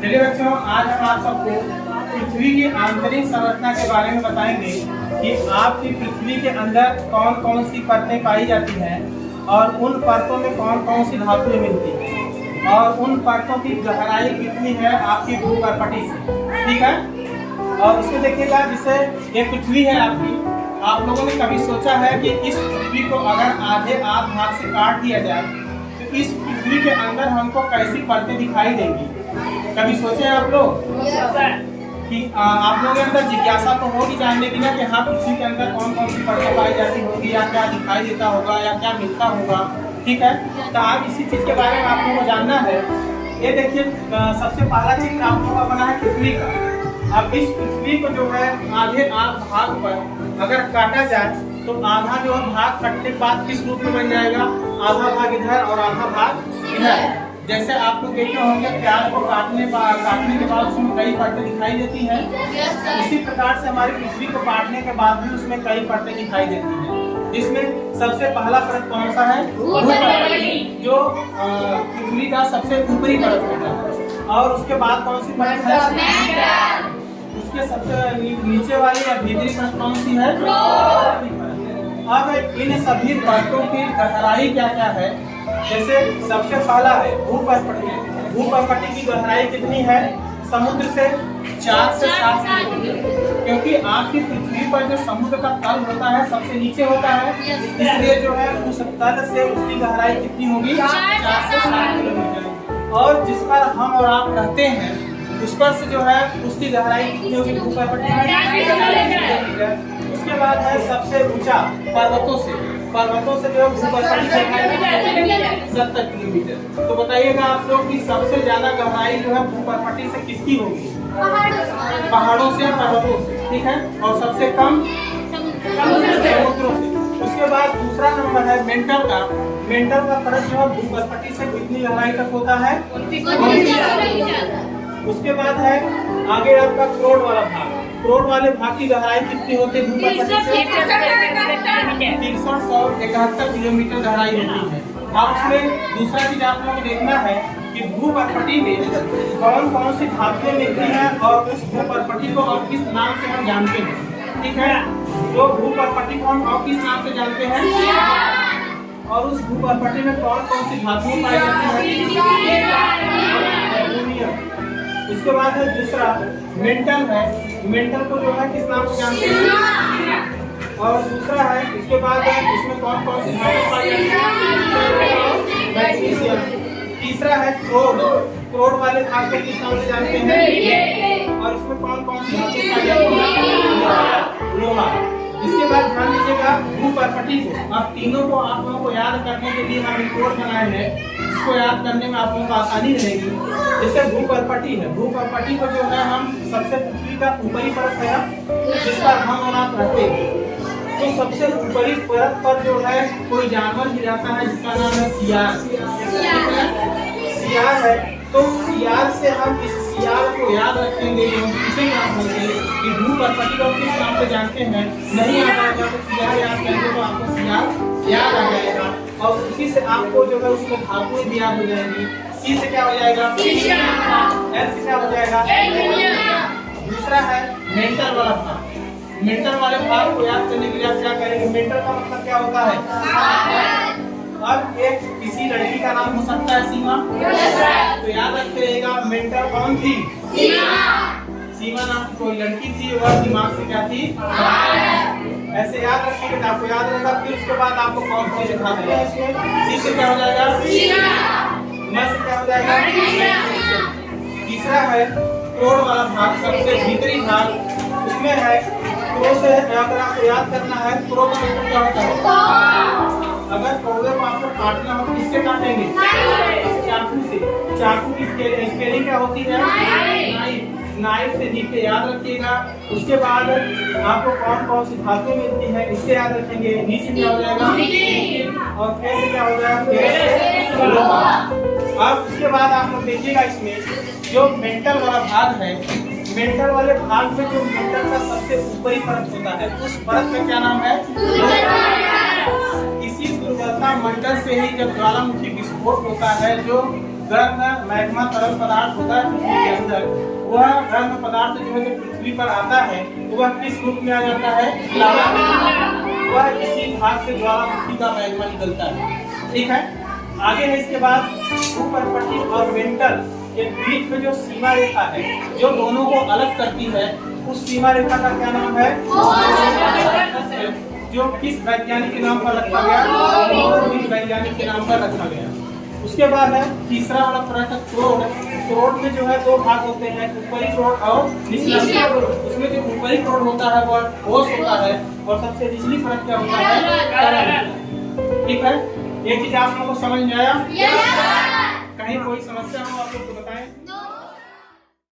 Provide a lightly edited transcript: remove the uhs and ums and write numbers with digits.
चलिए बच्चों, आज हम आप सबको पृथ्वी की आंतरिक संरचना के बारे में बताएंगे कि आपकी पृथ्वी के अंदर कौन कौन सी परतें पाई जाती हैं और उन परतों में कौन कौन सी धातुएं मिलती हैं और उन परतों की गहराई कितनी है आपकी भूपर्पटी से। ठीक है, और उसमें देखिएगा जैसे ये पृथ्वी है आपकी, आप लोगों ने कभी सोचा है कि इस पृथ्वी को अगर आधे आध भाग से काट दिया जाए तो इस पृथ्वी के अंदर हमको कैसी परतें दिखाई देंगी? कभी सोचे हैं आप लोग कि आप लोगों के अंदर जिज्ञासा तो होगी जानने की ना कि हाँ पृथ्वी के अंदर कौन कौन सी परतें पाई जाती होगी या क्या दिखाई देता होगा या क्या मिलता होगा। ठीक है, तो आज इसी चीज के बारे में आप लोगों को जानना है। ये देखिए, सबसे पहला चित्र आप लोगों का बना है पृथ्वी का। अब इस पृथ्वी को जो है आधे आध भाग पर अगर काटा जाए तो आधा जो है भाग कटने के बाद किस रूप में बन जाएगा? आधा भाग इधर और आधा भाग इधर। जैसे आप लोग देखे होंगे प्याज को काटने के बाद उसमें कई परतें दिखाई देती हैं, इसी प्रकार से हमारी पृथ्वी को काटने के बाद भी उसमें कई परतें दिखाई देती हैं, जिसमें सबसे पहला परत कौन सा है? भूपर्पटी, जो पृथ्वी का सबसे ऊपरी परत होता है। और उसके बाद कौन सी परत है? उसके सबसे नीचे वाली या भीतरी परत कौन सी है? अब इन सभी परतों की गहराई क्या क्या है? जैसे सबसे पहला है भूपर्पटी। भूपर्पटी की गहराई कितनी है? समुद्र से 4 से 7 किलोमीटर, क्योंकि आपकी पृथ्वी पर जो समुद्र का तल होता है सबसे नीचे होता है, इसलिए जो है उस तल से उसकी गहराई कितनी होगी? 4 से 7 किलोमीटर। और जिस पर हम और आप रहते हैं उस पर से जो है उसकी गहराई कितनी होगी? भूपर्पटी में। उसके बाद है सबसे ऊंचा पर्वतों से जो भूपर्पटी है 70 किलोमीटर। तो बताइएगा आप लोग कि सबसे ज्यादा गहराई जो है भूपर्पटी से किसकी होगी? पहाड़ों से, पर्वतों से। ठीक है, और सबसे कम समुद्रों से। उसके बाद दूसरा नंबर है मेंटल का। मेंटल का परत जो है भूपर्पटी से कितनी गहराई तक होता है? 29। उसके बाद है आगे आपका क्रोड वाला भाग। क्रोड वाले भाग की गहराई कितनी होती है भूपर्पटी से? 371 किलोमीटर गहराई होती है। अब उसमें दूसरा चीज आप लोगों को देखना है कि भूपर्पटी में कौन कौन सी धातुएं मिलती हैं और उस भूपर्पटी को और किस नाम से हम जानते हैं। ठीक है, तो भूपर्पटी को हम और किस नाम से जानते हैं और उस भूपर्पटी में कौन कौन सी धातुएं पाई जाती है? उसके बाद है दूसरा मेंटल है। मेंटल को जो है किस नाम से जानते हैं? और दूसरा है उसके बाद है इसमें कौन कौन सी धातुएं पाई जाती है? मैग्नीशियम। तीसरा है क्रोड। क्रोड वाले भाग को किस नाम से जानते हैं? और इसमें कौन कौन सी धातुएं पाई जाती है? लोहा। इसके बाद ध्यान दीजिएगा भूपर्पटी को। अब तीनों को आप लोगों को याद करने के लिए हम रिपोर्ट बनाए हैं, इसको याद करने में आप लोगों को आसानी रहेगी। जैसे भूपर्पटी है, भूपर्पटी को जो है हम सबसे पृथ्वी का ऊपरी परत है ना जिस पर हम और आप रहते हैं, तो सबसे ऊपरी परत पर जो है कोई जानवर भी रहता है जिसका नाम है सियार। सियार है, तो सियार से हम इस सियार को याद रखेंगे। कि भूपर्पटी को किस नाम से जानते हैं? नहीं आ पाएगा तो सियार याद करेंगे तो आपको सियार याद आ जाएगा और उसी से आपको जो है उसको धातुएं भी याद हो जाएंगी। सी से क्या हो जाएगा? एल से क्या हो जाएगा? दूसरा है मेंटल वाला भाग। मेंटल वाले भाग को याद करने के लिए आप क्या करेंगे? मेंटल का मतलब क्या होता है? अब एक किसी लड़की का नाम हो सकता है सीमा, तो याद रखिएगा मेंटल कौन थी? सीमा नाम की कोई लड़की थी, वह दिमाग से क्या थी? ऐसे याद रखिएगा, आपको याद रहेगा। फिर उसके बाद आपको कौन सी दिखाते हैं इसमें? सी से क्या हो जाएगा? म से क्या हो जाएगा? तीसरा है क्रोड वाला भाग, सबसे भीतरी भाग। उसमें है क्रो से अगर आपको याद करना है, क्रो का मतलब क्या होता है? अगर पौधे को आपको काटना हो तो किससे काटेंगे? चाकू से। चाकू की स्केलिंग क्या होती है? नाइफ। नाइफ से नीचे याद रखिएगा। उसके बाद आपको कौन कौन सी धातुएं मिलती है इससे याद रखेंगे। नी से क्या हो जाएगा? और फे से क्या हो जाएगा? लोहा। अब उसके बाद आप लोग देखिएगा इसमें जो मेंटल वाला भाग है, मेंटल वाले भाग में जो मेंटल का सबसे ऊपरी परत होता है उस परत का क्या नाम है? इसी दुर्बलता मंडल से ही जब ज्वालामुखी विस्फोट होता है जो गर्म मैग्मा तरल पदार्थ होता है पृथ्वी के अंदर, वह गर्म पदार्थ जो है जब पृथ्वी पर आता है तो वह किस रूप में आ जाता है? लावा में। वह इसी भाग से ज्वालामुखी का मैग्मा निकलता है। ठीक है, आगे है इसके बाद भूपर्पटी और मेंटल के बीच में जो सीमा रेखा है जो दोनों को अलग करती है, उस सीमा रेखा का क्या नाम है? जो किस वैज्ञानिक के नाम पर रखा गया? वैज्ञानिक के नाम पर रखा गया। उसके बाद है तीसरा वाला प्रश्न, क्रोड। क्रोड में जो है दो भाग होते हैं, ऊपरी क्रोड और निचला क्रोड। उसमें जो ऊपरी क्रोड होता है वह ठोस होता है और सबसे निचली परत क्या होता है? ठीक है, ये चीज आप लोगों को समझ में आया? कहीं कोई समस्या हो आप लोग को बता